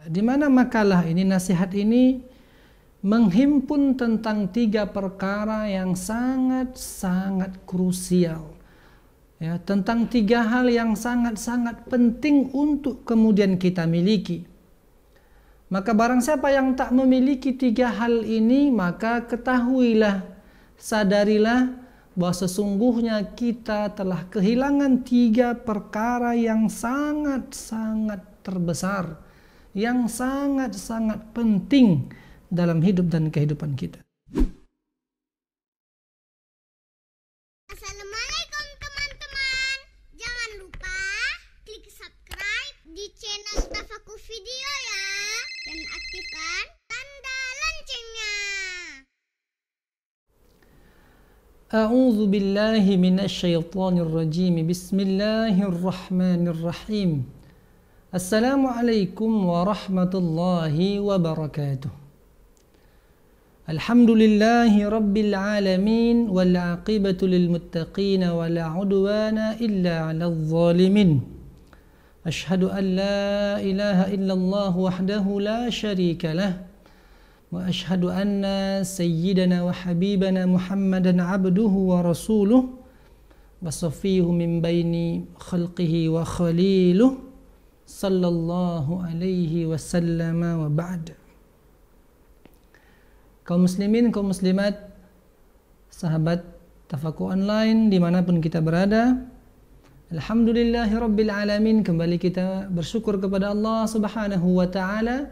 Di mana makalah ini, nasihat ini menghimpun tentang 3 perkara yang sangat-sangat krusial. Ya, tentang 3 hal yang sangat-sangat penting untuk kemudian kita miliki. Maka barang siapa yang tak memiliki 3 hal ini, maka ketahuilah, sadarilah bahwa sesungguhnya kita telah kehilangan 3 perkara yang sangat-sangat terbesar, yang sangat-sangat penting dalam hidup dan kehidupan kita. Assalamualaikum teman-teman. Jangan lupa klik subscribe di channel Tafakur Video ya, dan aktifkan tanda loncengnya. A'udzu billahi minasyaitonir rajim. Bismillahirrahmanirrahim. Assalamualaikum warahmatullahi wabarakatuh. Alhamdulillahi rabbil alamin wal 'aqibatu lil muttaqin wa la 'udwana illa 'alal zalimin. Ashhadu an la ilaha illallah wahdahu la syarika lah wa ashhadu anna sayyidana wa habibana Muhammadan 'abduhu wa rasuluh wa safiyyuhu min baini khalqihi wa khaliluh sallallahu alaihi wasallam wa ba'd. Kaum muslimin, kaum muslimat, sahabat Tafakur Online dimanapun kita berada, alhamdulillahi rabbil alamin, kembali kita bersyukur kepada Allah subhanahu wa ta'ala,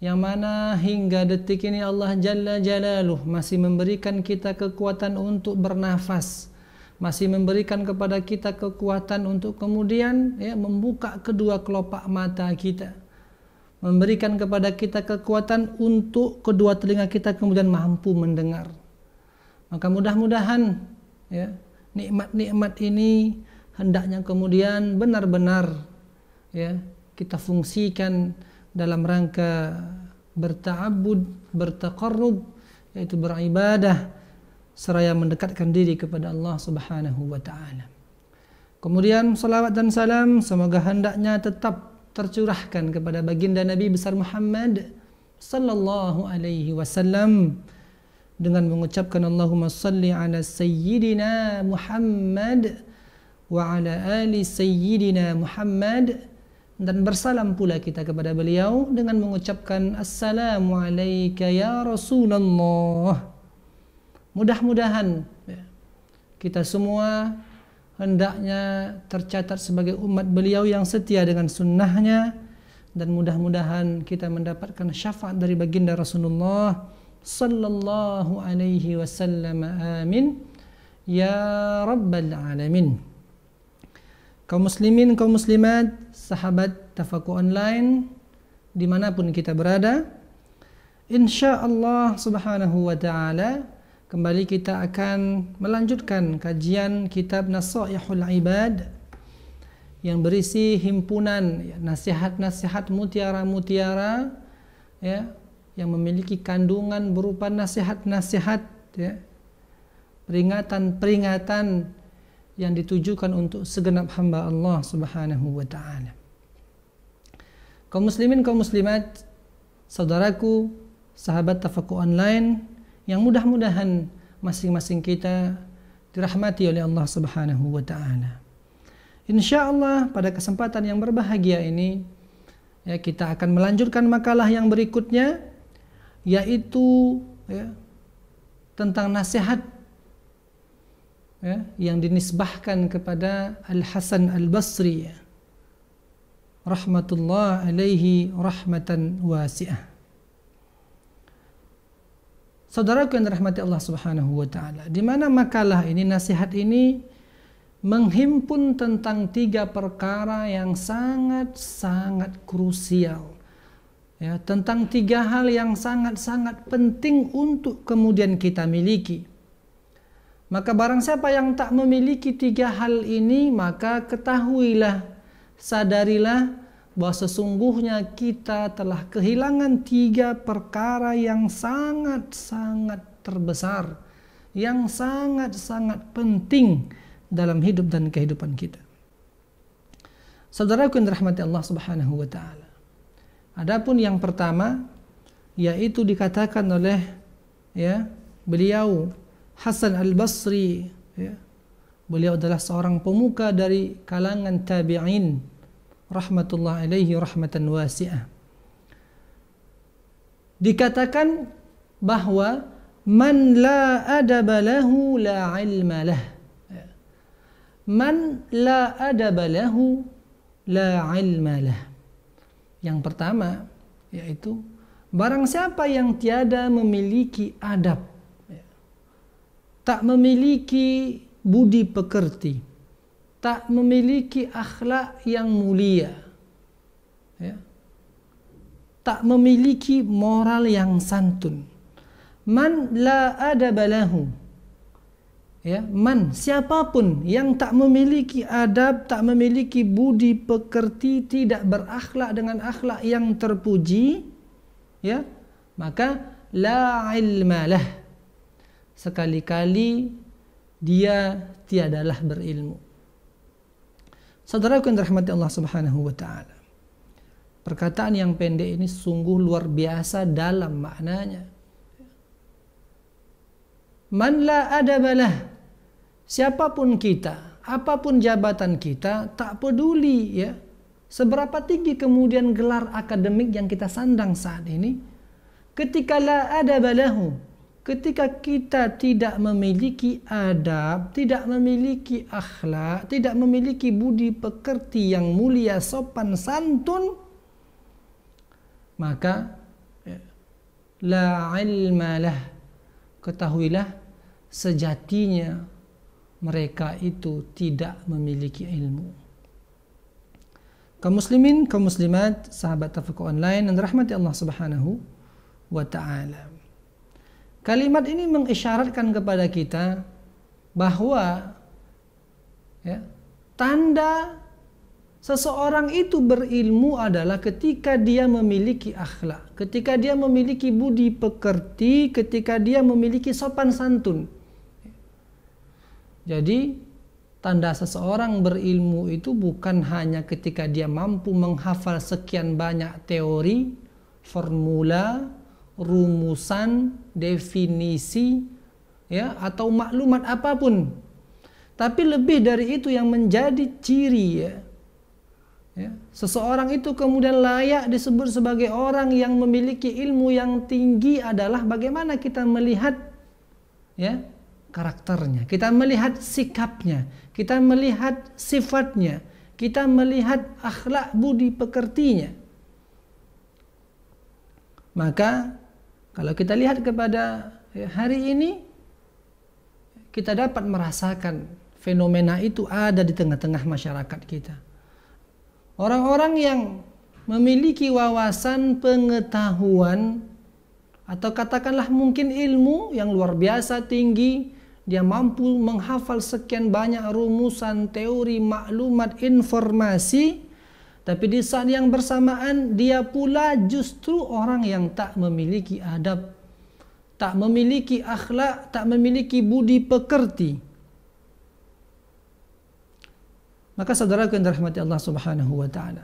yang mana hingga detik ini Allah Jalla Jalaluh masih memberikan kita kekuatan untuk bernafas, masih memberikan kepada kita kekuatan untuk kemudian membuka kedua kelopak mata kita, memberikan kepada kita kekuatan untuk kedua telinga kita kemudian mampu mendengar. Maka mudah-mudahan nikmat-nikmat ini hendaknya kemudian benar-benar kita fungsikan dalam rangka berta'abbud, bertaqarrub, yaitu beribadah seraya mendekatkan diri kepada Allah subhanahu wa ta'ala. Kemudian salawat dan salam semoga hendaknya tetap tercurahkan kepada baginda Nabi besar Muhammad sallallahu alaihi wasallam dengan mengucapkan Allahumma salli ala sayyidina Muhammad wa ala ali sayyidina Muhammad, dan bersalam pula kita kepada beliau dengan mengucapkan assalamu alayka ya Rasulullah. Mudah-mudahan kita semua hendaknya tercatat sebagai umat beliau yang setia dengan sunnahnya, dan mudah-mudahan kita mendapatkan syafaat dari baginda Rasulullah sallallahu alaihi wasallam. Amin ya rabbal alamin. Kaum muslimin, kaum muslimat, sahabat Tafakur Online dimanapun kita berada, insyaallah subhanahu wa ta'ala kembali kita akan melanjutkan kajian kitab Nasaihul Ibad yang berisi himpunan nasihat-nasihat mutiara-mutiara yang memiliki kandungan berupa nasihat-nasihat, peringatan-peringatan yang ditujukan untuk segenap hamba Allah subhanahu wa ta'ala. Kaum muslimin, kaum muslimat, saudaraku, sahabat Tafakur Online, yang mudah-mudahan masing-masing kita dirahmati oleh Allah subhanahu wa ta'ala. InsyaAllah pada kesempatan yang berbahagia ini kita akan melanjutkan makalah yang berikutnya, yaitu tentang nasihat yang dinisbahkan kepada Al-Hasan Al-Basri rahmatullah alaihi rahmatan wasi'ah. Saudaraku yang dirahmati Allah subhanahu wa ta'ala, di mana makalah ini, nasihat ini menghimpun tentang 3 perkara yang sangat-sangat krusial, tentang 3 hal yang sangat-sangat penting untuk kemudian kita miliki. Maka barang siapa yang tak memiliki 3 hal ini, maka ketahuilah, sadarilah bahwa sesungguhnya kita telah kehilangan 3 perkara yang sangat-sangat terbesar, yang sangat-sangat penting dalam hidup dan kehidupan kita. Saudaraku yang dirahmati Allah subhanahu wa ta'ala, Adapun yang pertama, yaitu dikatakan oleh beliau Hasan Al-Basri, beliau adalah seorang pemuka dari kalangan tabi'in rahmatullah alaihi rahmatan wasi'ah. Dikatakan bahwa man la adaba lahu la ilma lah. Man la adaba lahu la ilma lah. Yang pertama yaitu barang siapa yang tiada memiliki adab, tak memiliki budi pekerti, tak memiliki akhlak yang mulia, tak memiliki moral yang santun. Man la adaba lahu, man siapapun yang tak memiliki adab, tak memiliki budi pekerti, tidak berakhlak dengan akhlak yang terpuji, maka la ilma lah, sekali-kali dia tiadalah berilmu. Saudaraku yang dirahmati Allah Subhanahu wa taala, perkataan yang pendek ini sungguh luar biasa dalam maknanya. Man la adabalah, siapapun kita, apapun jabatan kita, tak peduli seberapa tinggi kemudian gelar akademik yang kita sandang saat ini, ketika la adabalahu, ketika kita tidak memiliki adab, tidak memiliki akhlak, tidak memiliki budi pekerti yang mulia, sopan santun, maka la ilmalah, ketahuilah sejatinya mereka itu tidak memiliki ilmu. Kaum muslimin, kaum muslimat, sahabat Tafaqquh Online yang dirahmati Allah Subhanahu wa taala. Kalimat ini mengisyaratkan kepada kita bahwa tanda seseorang itu berilmu adalah ketika dia memiliki akhlak, ketika dia memiliki budi pekerti, ketika dia memiliki sopan santun. Jadi tanda seseorang berilmu itu bukan hanya ketika dia mampu menghafal sekian banyak teori, formula, rumusan, definisi, atau maklumat apapun. Tapi lebih dari itu yang menjadi ciri seseorang itu kemudian layak disebut sebagai orang yang memiliki ilmu yang tinggi adalah bagaimana kita melihat karakternya, kita melihat sikapnya, kita melihat sifatnya, kita melihat akhlak budi pekertinya. Maka kalau kita lihat kepada hari ini, kita dapat merasakan fenomena itu ada di tengah-tengah masyarakat kita. Orang-orang yang memiliki wawasan pengetahuan atau katakanlah mungkin ilmu yang luar biasa tinggi, dia mampu menghafal sekian banyak rumusan, teori, maklumat, informasi, tapi di saat yang bersamaan dia pula justru orang yang tak memiliki adab, tak memiliki akhlak, tak memiliki budi pekerti. Maka saudaraku yang dirahmati Allah Subhanahu wa taala,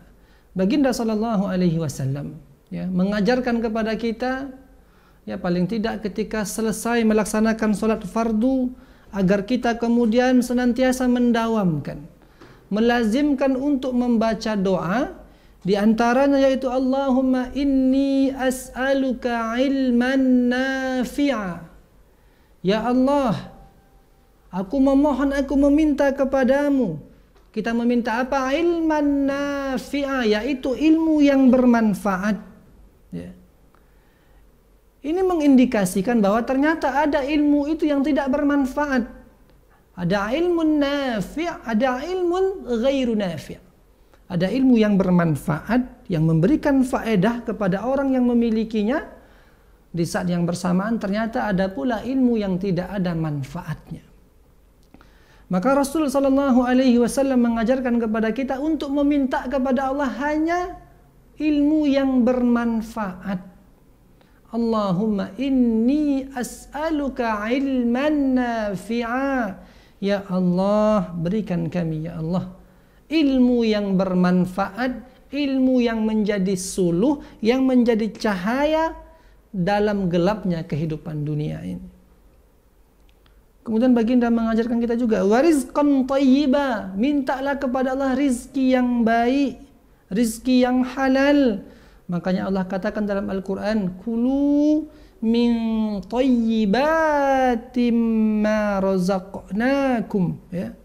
Baginda sallallahu alaihi wasallam mengajarkan kepada kita paling tidak ketika selesai melaksanakan salat fardu, agar kita kemudian senantiasa mendawamkan, melazimkan untuk membaca doa, di antaranya yaitu Allahumma inni as'aluka ilman nafi'a. Ya Allah, aku memohon, aku meminta kepadamu. Kita meminta apa? Ilman nafi'a, yaitu ilmu yang bermanfaat. Ini mengindikasikan bahwa ternyata ada ilmu itu yang tidak bermanfaat. Ada ilmu nafi', ada ilmu ghairu nafi'. Ada ilmu yang bermanfaat, yang memberikan faedah kepada orang yang memilikinya. Di saat yang bersamaan ternyata ada pula ilmu yang tidak ada manfaatnya. Maka Rasul sallallahu alaihi wasallam mengajarkan kepada kita untuk meminta kepada Allah hanya ilmu yang bermanfaat. Allahumma inni as'aluka ilman nafi'a. Ya Allah, berikan kami ya Allah ilmu yang bermanfaat, ilmu yang menjadi suluh, yang menjadi cahaya dalam gelapnya kehidupan dunia ini. Kemudian baginda mengajarkan kita juga warizqan thayyiba, mintalah kepada Allah rizki yang baik, rizki yang halal. Makanya Allah katakan dalam Al-Quran, kulu min thayyibatim ma razaqnakum, ya.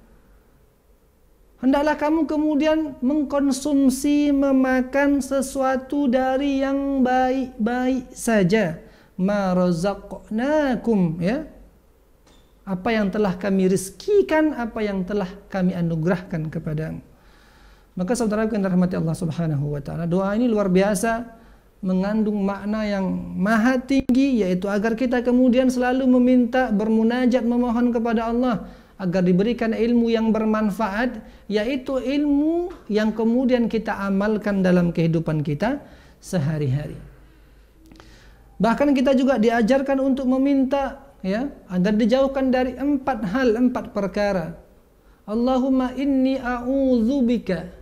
Hendaklah kamu kemudian mengkonsumsi, memakan sesuatu dari yang baik-baik saja. Ma razaqnakum, ya. Apa yang telah kami rizkikan, apa yang telah kami anugerahkan kepadamu. Maka saudaraku yang dirahmati Allah Subhanahu wa taala, doa ini luar biasa, mengandung makna yang maha tinggi, yaitu agar kita kemudian selalu meminta, bermunajat, memohon kepada Allah agar diberikan ilmu yang bermanfaat, yaitu ilmu yang kemudian kita amalkan dalam kehidupan kita sehari-hari. Bahkan kita juga diajarkan untuk meminta, ya, agar dijauhkan dari 4 perkara. Allahumma inni a'udzubika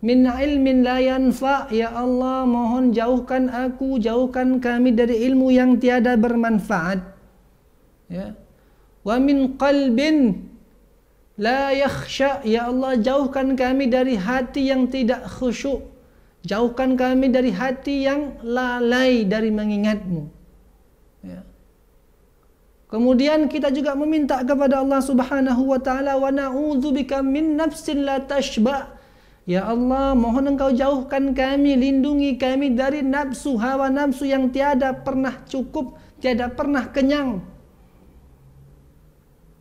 min ilmin la yanfa', ya Allah, mohon jauhkan aku, jauhkan kami dari ilmu yang tiada bermanfaat, ya. Wa min qalbin la yakhsha, ya Allah, jauhkan kami dari hati yang tidak khusyuk, jauhkan kami dari hati yang lalai dari mengingatmu, ya. Kemudian kita juga meminta kepada Allah Subhanahu wa taala, wa na'udzubika min nafsin la tashba', ya Allah, mohon Engkau jauhkan kami, lindungi kami dari nafsu, hawa nafsu yang tiada pernah cukup, tiada pernah kenyang.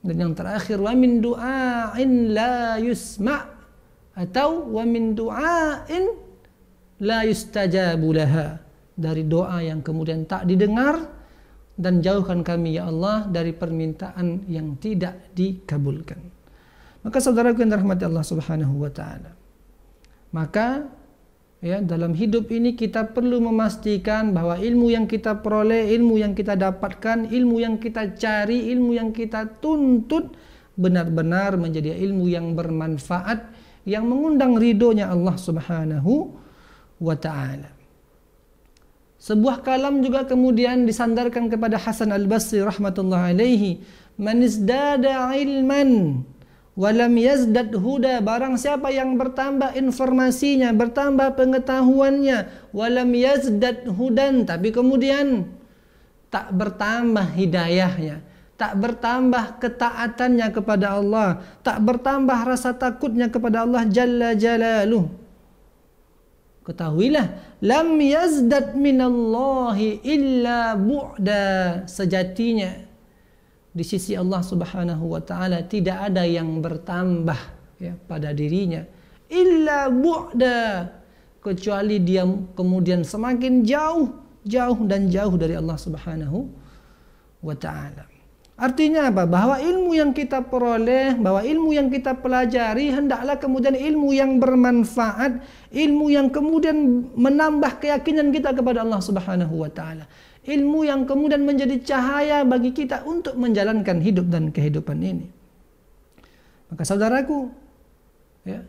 Dan yang terakhir, wa min du'ain la yusma', atau wa min du'ain la yustajabu laha, dari doa yang kemudian tak didengar, dan jauhkan kami ya Allah dari permintaan yang tidak dikabulkan. Maka saudaraku yang dirahmati Allah Subhanahu wa taala, maka ya, dalam hidup ini kita perlu memastikan bahwa ilmu yang kita peroleh, ilmu yang kita dapatkan, ilmu yang kita cari, ilmu yang kita tuntut benar-benar menjadi ilmu yang bermanfaat, yang mengundang ridhonya Allah Subhanahu wa taala. Sebuah kalam juga kemudian disandarkan kepada Hasan Al-Basri rahmatullahi alaihi, man izdada ilman walam yazdad huda, barang siapa yang bertambah informasinya, bertambah pengetahuannya, walam yazdad hudan, tapi kemudian tak bertambah hidayahnya, tak bertambah ketaatannya kepada Allah, tak bertambah rasa takutnya kepada Allah Jalla Jalaluh, ketahuilah lam yazdad minallahi illa bu'da, sejatinya di sisi Allah Subhanahu wa taala tidak ada yang bertambah, ya, pada dirinya illa bu'da, kecuali dia kemudian semakin jauh dan jauh dari Allah Subhanahu wa taala. Artinya apa? Bahwa ilmu yang kita peroleh, bahwa ilmu yang kita pelajari hendaklah kemudian ilmu yang bermanfaat, ilmu yang kemudian menambah keyakinan kita kepada Allah Subhanahu wa taala. Ilmu yang kemudian menjadi cahaya bagi kita untuk menjalankan hidup dan kehidupan ini. Maka saudaraku, ya,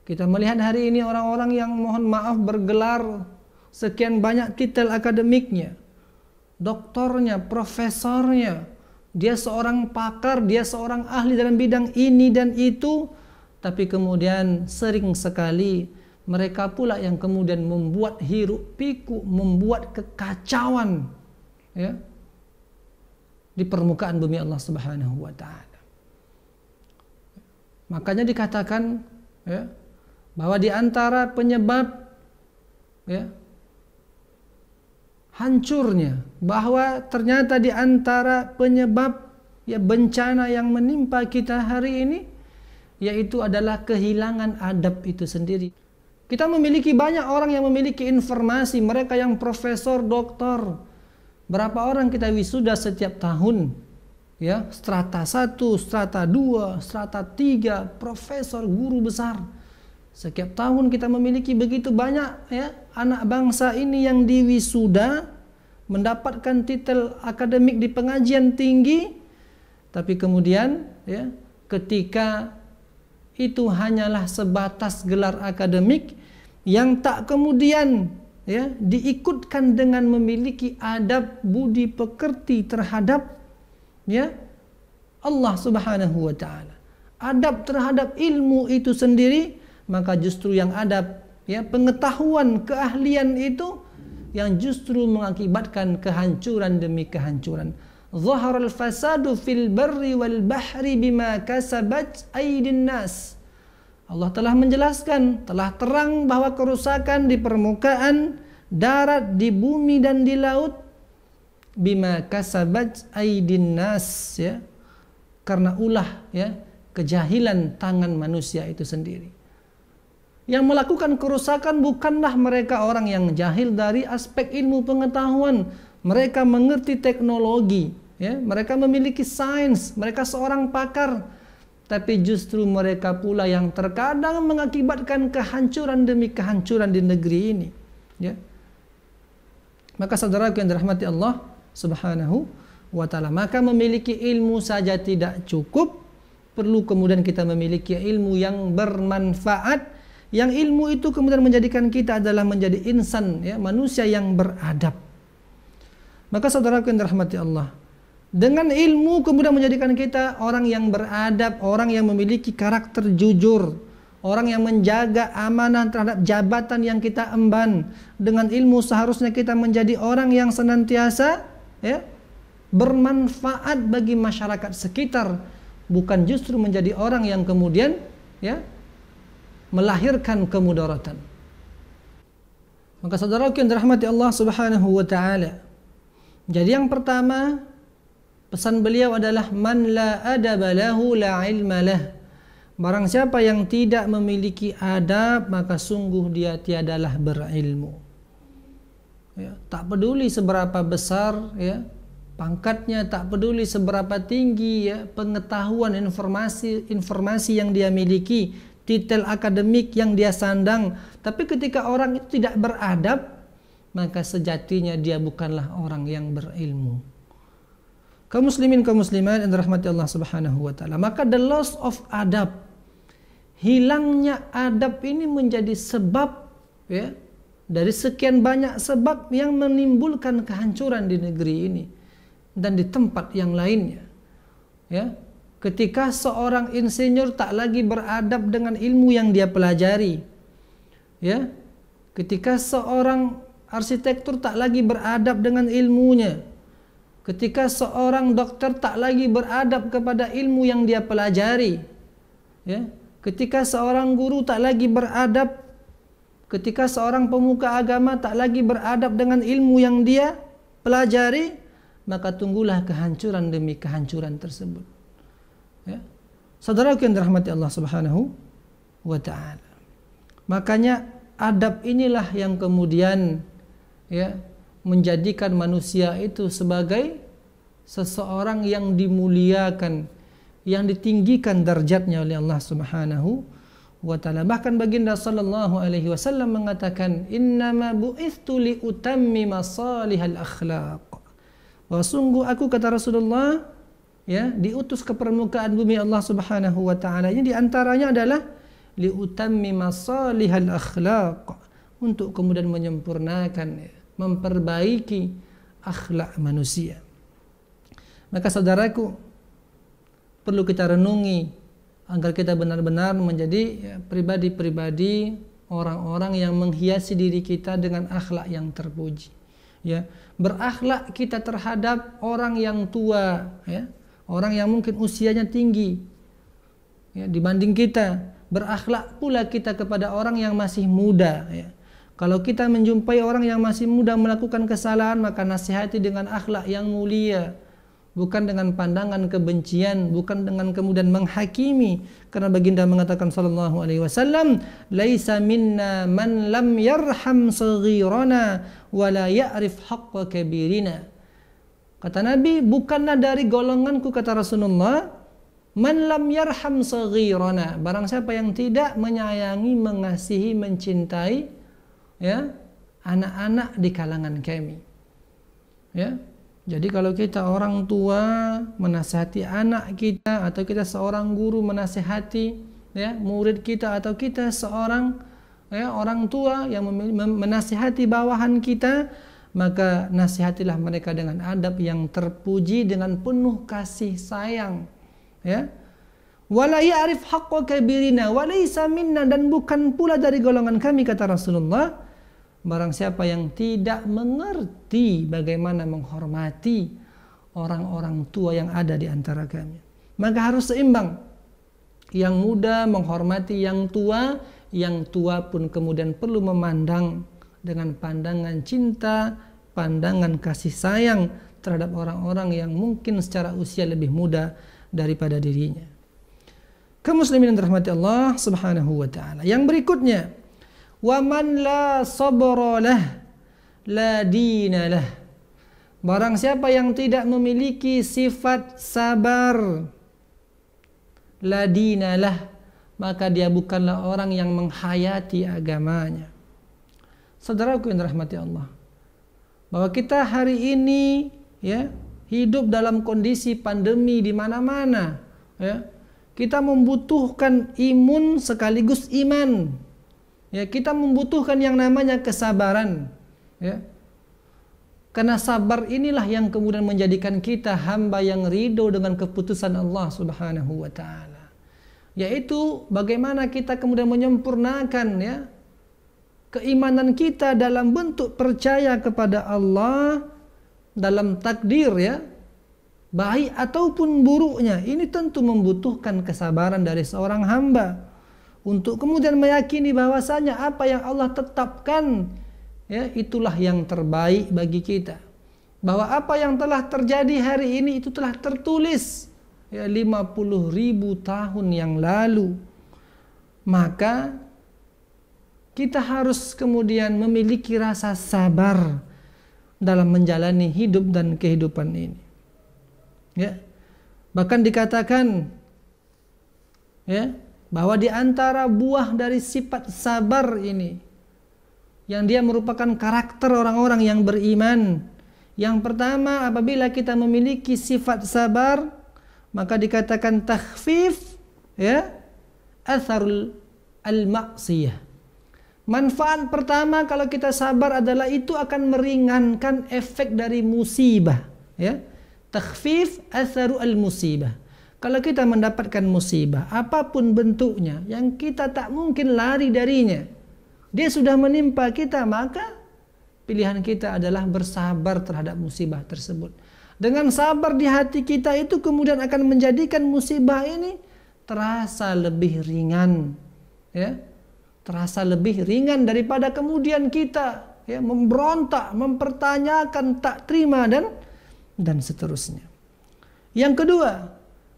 kita melihat hari ini orang-orang yang mohon maaf bergelar sekian banyak titel akademiknya, doktornya, profesornya, dia seorang pakar, dia seorang ahli dalam bidang ini dan itu, tapi kemudian sering sekali mereka pula yang kemudian membuat hiruk pikuk, membuat kekacauan, ya, di permukaan bumi Allah Subhanahu wa taala. Makanya dikatakan, ya, bahwa di antara penyebab, ya, hancurnya, bahwa ternyata di antara penyebab, ya, bencana yang menimpa kita hari ini, yaitu adalah kehilangan adab itu sendiri. Kita memiliki banyak orang yang memiliki informasi, mereka yang profesor, doktor. Berapa orang kita wisuda setiap tahun, ya, strata 1, strata 2, strata 3, profesor, guru besar. Setiap tahun kita memiliki begitu banyak, ya, anak bangsa ini yang diwisuda, mendapatkan titel akademik di pengajian tinggi, tapi kemudian, ya, ketika itu hanyalah sebatas gelar akademik, yang tak kemudian ya diikutkan dengan memiliki adab budi pekerti terhadap ya Allah Subhanahu wa taala. Adab terhadap ilmu itu sendiri, maka justru yang adab ya pengetahuan, keahlian itu yang justru mengakibatkan kehancuran demi kehancuran. Zaharal fasadu fil barri wal bahri bima kasabat aydin nas. Allah telah menjelaskan, telah terang bahwa kerusakan di permukaan darat, di bumi dan di laut bima kasabat aydin nas ya, karena ulah ya kejahilan tangan manusia itu sendiri. Yang melakukan kerusakan bukanlah mereka orang yang jahil dari aspek ilmu pengetahuan. Mereka mengerti teknologi ya, mereka memiliki sains, mereka seorang pakar, tapi justru mereka pula yang terkadang mengakibatkan kehancuran demi kehancuran di negeri ini ya. Maka saudaraku yang dirahmati Allah Subhanahu wa taala, maka memiliki ilmu saja tidak cukup, perlu kemudian kita memiliki ilmu yang bermanfaat, yang ilmu itu kemudian menjadikan kita adalah menjadi insan ya, manusia yang beradab. Maka saudaraku yang dirahmati Allah, dengan ilmu kemudian menjadikan kita orang yang beradab, orang yang memiliki karakter jujur, orang yang menjaga amanah terhadap jabatan yang kita emban. Dengan ilmu seharusnya kita menjadi orang yang senantiasa ya bermanfaat bagi masyarakat sekitar, bukan justru menjadi orang yang kemudian ya melahirkan kemudaratan. Maka saudaraku yang dirahmati Allah Subhanahu wa taala, jadi yang pertama pesan beliau adalah man la adaba lahu la ilma lah. Barang siapa yang tidak memiliki adab, maka sungguh dia tiadalah berilmu. Ya, tak peduli seberapa besar ya pangkatnya, tak peduli seberapa tinggi ya pengetahuan informasi yang dia miliki, titel akademik yang dia sandang, tapi ketika orang itu tidak beradab, maka sejatinya dia bukanlah orang yang berilmu. Kaum muslimin, kaum muslimat yang dirahmati Allah Subhanahu wa taala, maka the loss of adab, hilangnya adab ini menjadi sebab ya dari sekian banyak sebab yang menimbulkan kehancuran di negeri ini dan di tempat yang lainnya. Ya, ketika seorang insinyur tak lagi beradab dengan ilmu yang dia pelajari, ya, ketika seorang arsitektur tak lagi beradab dengan ilmunya, ketika seorang dokter tak lagi beradab kepada ilmu yang dia pelajari, ya, ketika seorang guru tak lagi beradab, ketika seorang pemuka agama tak lagi beradab dengan ilmu yang dia pelajari, maka tunggulah kehancuran demi kehancuran tersebut. Ya. Saudaraku yang dirahmati Allah Subhanahu wa taala. Makanya adab inilah yang kemudian ya menjadikan manusia itu sebagai seseorang yang dimuliakan, yang ditinggikan derajatnya oleh Allah Subhanahu wa ta'ala. Bahkan baginda sallallahu alaihi wasallam mengatakan, innama bu'ithtu li utammima salihal akhlaq. Bahwa sungguh aku, kata Rasulullah, ya, diutus ke permukaan bumi Allah Subhanahu wa ta'ala. Ini diantaranya adalah li utammima salihal akhlaq, untuk kemudian menyempurnakan, memperbaiki akhlak manusia. Maka saudaraku, perlu kita renungi agar kita benar-benar menjadi pribadi-pribadi, orang-orang yang menghiasi diri kita dengan akhlak yang terpuji. Ya, berakhlak kita terhadap orang yang tua, ya, orang yang mungkin usianya tinggi ya, dibanding kita. Berakhlak pula kita kepada orang yang masih muda. Ya. Kalau kita menjumpai orang yang masih muda melakukan kesalahan, maka nasihati dengan akhlak yang mulia, bukan dengan pandangan kebencian, bukan dengan kemudian menghakimi. Karena baginda mengatakan sallallahu alaihi wasallam, laisa minna man lam yarham saghirana wa la ya'rif haqqa kabirina. Kata Nabi, bukanlah dari golonganku, kata Rasulullah, man lam yarham saghirana, barang siapa yang tidak menyayangi, mengasihi, mencintai ya anak-anak di kalangan kami. Ya. Jadi kalau kita orang tua menasihati anak kita, atau kita seorang guru menasihati ya murid kita, atau kita seorang ya, orang tua yang menasihati bawahan kita, maka nasihatilah mereka dengan adab yang terpuji, dengan penuh kasih sayang, ya. Wala ya'rif haqqa kabirina wa laysa minna, dan bukan pula dari golongan kami, kata Rasulullah, barang siapa yang tidak mengerti bagaimana menghormati orang-orang tua yang ada di antara kami. Maka harus seimbang. Yang muda menghormati yang tua pun kemudian perlu memandang dengan pandangan cinta, pandangan kasih sayang terhadap orang-orang yang mungkin secara usia lebih muda daripada dirinya. Kaum muslimin yang dirahmati Allah Subhanahu wa taala. Yang berikutnya, wa man la sabra lah la dina lah. Barang siapa yang tidak memiliki sifat sabar, la dina lah, maka dia bukanlah orang yang menghayati agamanya. Saudaraku yang dirahmati Allah, bahwa kita hari ini, ya, hidup dalam kondisi pandemi di mana-mana, ya. Kita membutuhkan imun sekaligus iman. Ya, kita membutuhkan yang namanya kesabaran, ya. Karena sabar inilah yang kemudian menjadikan kita hamba yang ridho dengan keputusan Allah Subhanahu wa taala. Yaitu bagaimana kita kemudian menyempurnakan, ya, keimanan kita dalam bentuk percaya kepada Allah dalam takdir, ya, baik ataupun buruknya. Ini tentu membutuhkan kesabaran dari seorang hamba untuk kemudian meyakini bahwasanya apa yang Allah tetapkan, ya, itulah yang terbaik bagi kita. Bahwa apa yang telah terjadi hari ini itu telah tertulis, ya, 50.000 tahun yang lalu. Maka kita harus kemudian memiliki rasa sabar dalam menjalani hidup dan kehidupan ini. Ya, bahkan dikatakan, ya, bahwa di antara buah dari sifat sabar ini, yang dia merupakan karakter orang-orang yang beriman, yang pertama, apabila kita memiliki sifat sabar, maka dikatakan takhfif, ya, atharul al-ma'siyah. Manfaat pertama kalau kita sabar adalah itu akan meringankan efek dari musibah, ya. Takhfif atharu al-musibah. Kalau kita mendapatkan musibah apapun bentuknya yang kita tak mungkin lari darinya, dia sudah menimpa kita, maka pilihan kita adalah bersabar terhadap musibah tersebut. Dengan sabar di hati kita itu kemudian akan menjadikan musibah ini terasa lebih ringan, ya. Terasa lebih ringan daripada kemudian kita, ya, memberontak, mempertanyakan, tak terima dan seterusnya. Yang kedua,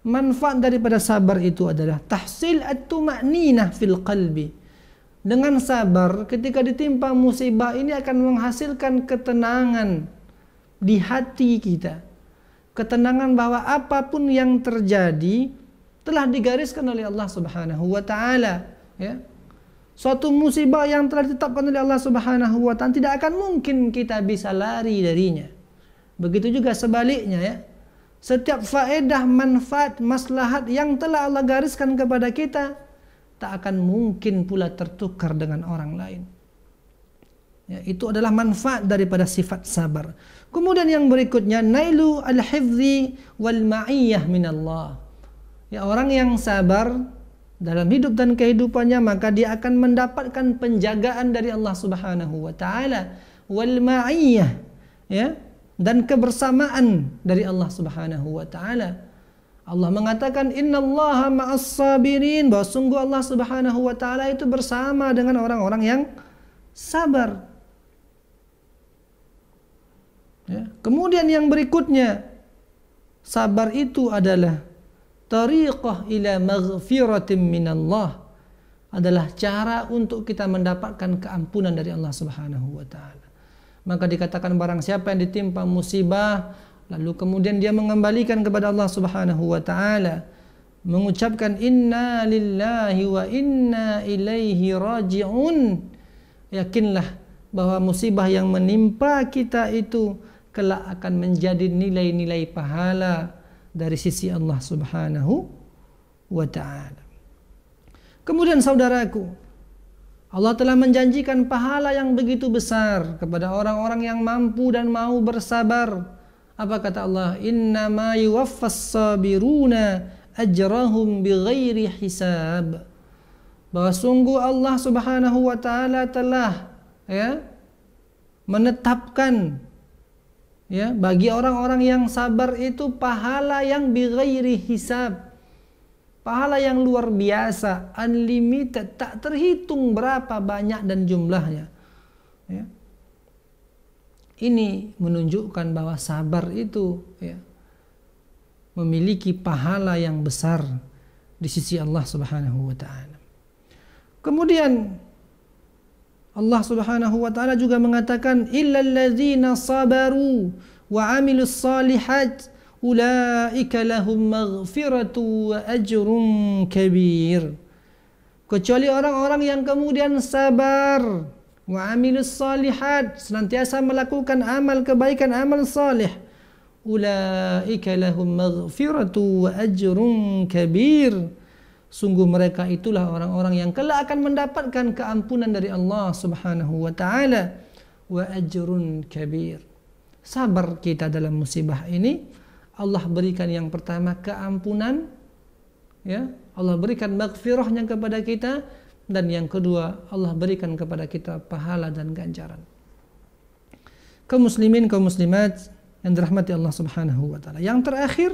manfaat daripada sabar itu adalah tahsil at-tuma'ninah fil qalbi. Dengan sabar ketika ditimpa musibah ini akan menghasilkan ketenangan di hati kita. Ketenangan bahwa apapun yang terjadi telah digariskan oleh Allah Subhanahu wa taala, ya. Suatu musibah yang telah ditetapkan oleh Allah Subhanahu wa taala tidak akan mungkin kita bisa lari darinya. Begitu juga sebaliknya, ya. Setiap faedah, manfaat, maslahat yang telah Allah gariskan kepada kita tak akan mungkin pula tertukar dengan orang lain. Ya, itu adalah manfaat daripada sifat sabar. Kemudian yang berikutnya, nailu al-hifzi wal ma'iyah minallah. Ya, orang yang sabar dalam hidup dan kehidupannya, maka dia akan mendapatkan penjagaan dari Allah Subhanahu wa taala, wal ma'iyah, ya, dan kebersamaan dari Allah Subhanahu wa taala. Allah mengatakan innallaha ma'as sabirin, bahwa sungguh Allah Subhanahu wa taala itu bersama dengan orang-orang yang sabar. Ya. Kemudian yang berikutnya, sabar itu adalah tariqah ila maghfiratin minallah, adalah cara untuk kita mendapatkan keampunan dari Allah Subhanahu wa taala. Maka dikatakan barang siapa yang ditimpa musibah lalu kemudian dia mengembalikan kepada Allah Subhanahu wa taala, mengucapkan inna lillahi wa inna ilaihi raji'un, yakinlah bahwa musibah yang menimpa kita itu kelak akan menjadi nilai-nilai pahala dari sisi Allah Subhanahu wa taala. Kemudian saudaraku, Allah telah menjanjikan pahala yang begitu besar kepada orang-orang yang mampu dan mau bersabar. Apa kata Allah? Innama yuwaffas sabiruna ajrahum bighairi hisab. Bahwa sungguh Allah Subhanahu wa taala telah menetapkan bagi orang-orang yang sabar itu pahala yang bighairi hisab. Pahala yang luar biasa, unlimited, tak terhitung berapa banyak dan jumlahnya. Ini menunjukkan bahwa sabar itu memiliki pahala yang besar di sisi Allah Subhanahu wa taala. Kemudian Allah Subhanahu wa taala juga mengatakan illal ladzina sabaru wa amilus shalihat ulaika lahum maghfiratu wa ajrun kabir. Kecuali orang-orang yang kemudian sabar wa amilus shalihat, senantiasa melakukan amal kebaikan, amal salih, ulaika lahum maghfiratu wa ajrun kabir. Sungguh mereka itulah orang-orang yang kelak akan mendapatkan keampunan dari Allah Subhanahu wa taala, wa ajrun kabir. Sabar kita dalam musibah ini Allah berikan yang pertama keampunan, Allah berikan maghfirahnya kepada kita, dan yang kedua Allah berikan kepada kita pahala dan ganjaran. Kaum muslimin, kaum muslimat yang dirahmati Allah Subhanahu wa taala. Yang terakhir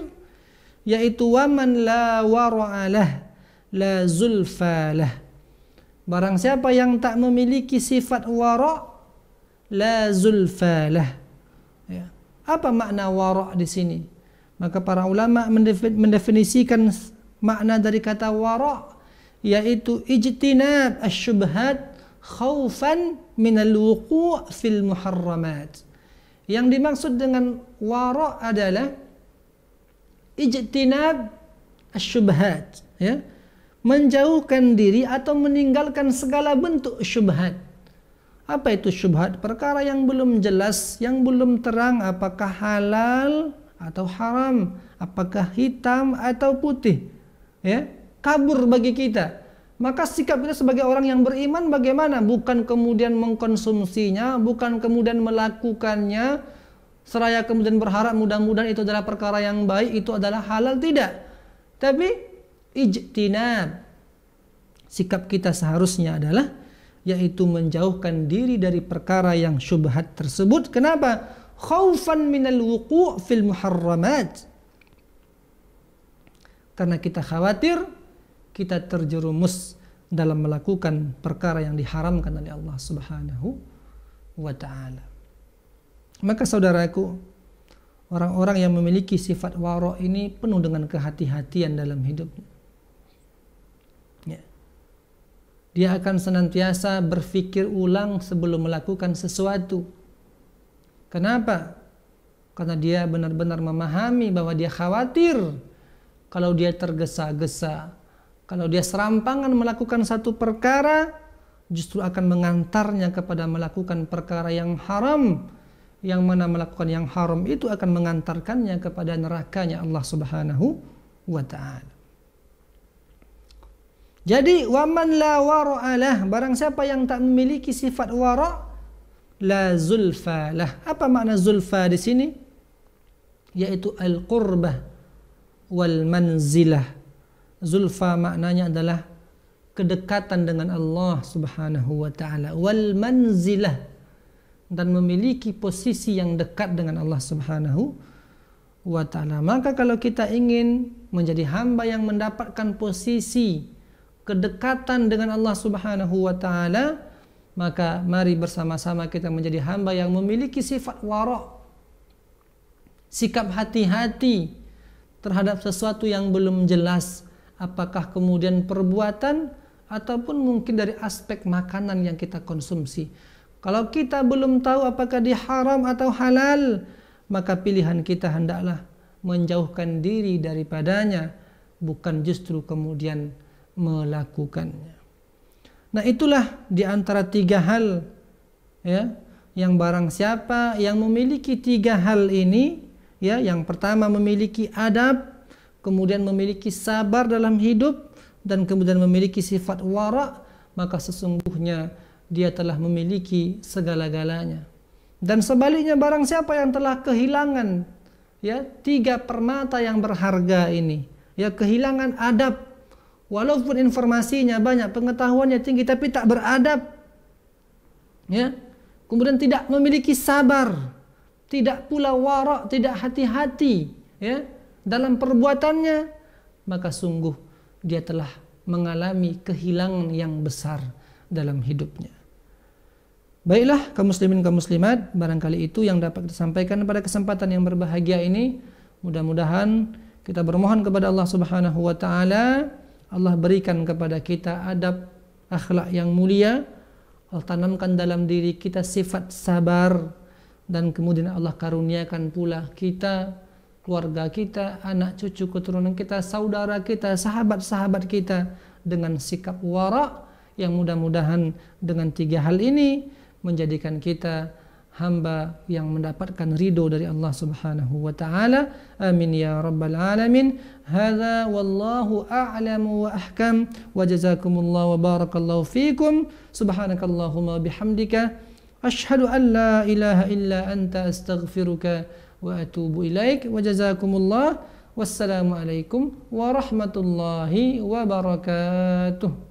yaitu waman la wara'alah la zulfalah. Barang siapa yang tak memiliki sifat wara' la zulfalah. Apa makna wara' di sini? Maka para ulama mendefinisikan makna dari kata wara' yaitu ijtinab asy-syubhat khaufan minal wuqu' fil muharramat. Yang dimaksud dengan wara' adalah ijtinab asy-syubhat, menjauhkan diri atau meninggalkan segala bentuk syubhat. Apa itu syubhat? Perkara yang belum jelas, yang belum terang, apakah halal atau haram, apakah hitam atau putih, kabur bagi kita. Maka sikap kita sebagai orang yang beriman bagaimana? Bukan kemudian mengkonsumsinya, bukan kemudian melakukannya seraya kemudian berharap mudah-mudahan itu adalah perkara yang baik, itu adalah halal, tidak. Tapi ijtinab, sikap kita seharusnya adalah yaitu menjauhkan diri dari perkara yang syubhat tersebut. Kenapa? Khaufan minal wuqu' fil muharramat. Karena kita khawatir kita terjerumus dalam melakukan perkara yang diharamkan oleh Allah Subhanahu wa taala. Maka saudaraku, orang-orang yang memiliki sifat wara' ini penuh dengan kehati-hatian dalam hidupnya. Dia akan senantiasa berpikir ulang sebelum melakukan sesuatu. Kenapa? Karena dia benar-benar memahami bahwa dia khawatir kalau dia tergesa-gesa, kalau dia serampangan melakukan satu perkara, justru akan mengantarnya kepada melakukan perkara yang haram, yang mana melakukan yang haram itu akan mengantarkannya kepada nerakanya Allah Subhanahu wa ta'ala. Jadi waman la wara'alah, barang siapa yang tak memiliki sifat wara' la zulfalah. Apa makna zulfa di sini? Yaitu al-qurbah wal manzilah. Zulfa maknanya adalah kedekatan dengan Allah Subhanahu wa taala, wal manzilah, dan memiliki posisi yang dekat dengan Allah Subhanahu wa taala. Maka kalau kita ingin menjadi hamba yang mendapatkan posisi kedekatan dengan Allah Subhanahu wa taala, maka mari bersama-sama kita menjadi hamba yang memiliki sifat wara', sikap hati-hati terhadap sesuatu yang belum jelas, apakah kemudian perbuatan ataupun mungkin dari aspek makanan yang kita konsumsi. Kalau kita belum tahu apakah dia haram atau halal, maka pilihan kita hendaklah menjauhkan diri daripadanya, bukan justru kemudian melakukannya. Nah, itulah di antara tiga hal yang barang siapa yang memiliki tiga hal ini, yang pertama memiliki adab, kemudian memiliki sabar dalam hidup, dan kemudian memiliki sifat wara', maka sesungguhnya dia telah memiliki segala-galanya. Dan sebaliknya barang siapa yang telah kehilangan ya 3 permata yang berharga ini, ya kehilangan adab, walaupun informasinya banyak, pengetahuannya tinggi tapi tak beradab, ya, kemudian tidak memiliki sabar, tidak pula wara', tidak hati-hati ya dalam perbuatannya, maka sungguh dia telah mengalami kehilangan yang besar dalam hidupnya. Baiklah kaum muslimin kaum muslimat, barangkali itu yang dapat disampaikan pada kesempatan yang berbahagia ini. Mudah-mudahan kita bermohon kepada Allah Subhanahu wa taala, Allah berikan kepada kita adab akhlak yang mulia, Allah tanamkan dalam diri kita sifat sabar, dan kemudian Allah karuniakan pula kita, keluarga kita, anak cucu keturunan kita, saudara kita, sahabat-sahabat kita dengan sikap wara' yang mudah-mudahan dengan 3 hal ini menjadikan kita hamba yang mendapatkan ridho dari Allah Subhanahu wa taala. Amin ya rabbal alamin. Hadza wallahu a'lamu wa ahkam, wa jazakumullahu wa barakallahu fikum. Subhanakallahumma bihamdika asyhadu an la ilaha illa anta astaghfiruka wa atubu ilaik. Wa jazakumullah. Wassalamu alaikum warahmatullahi wabarakatuh.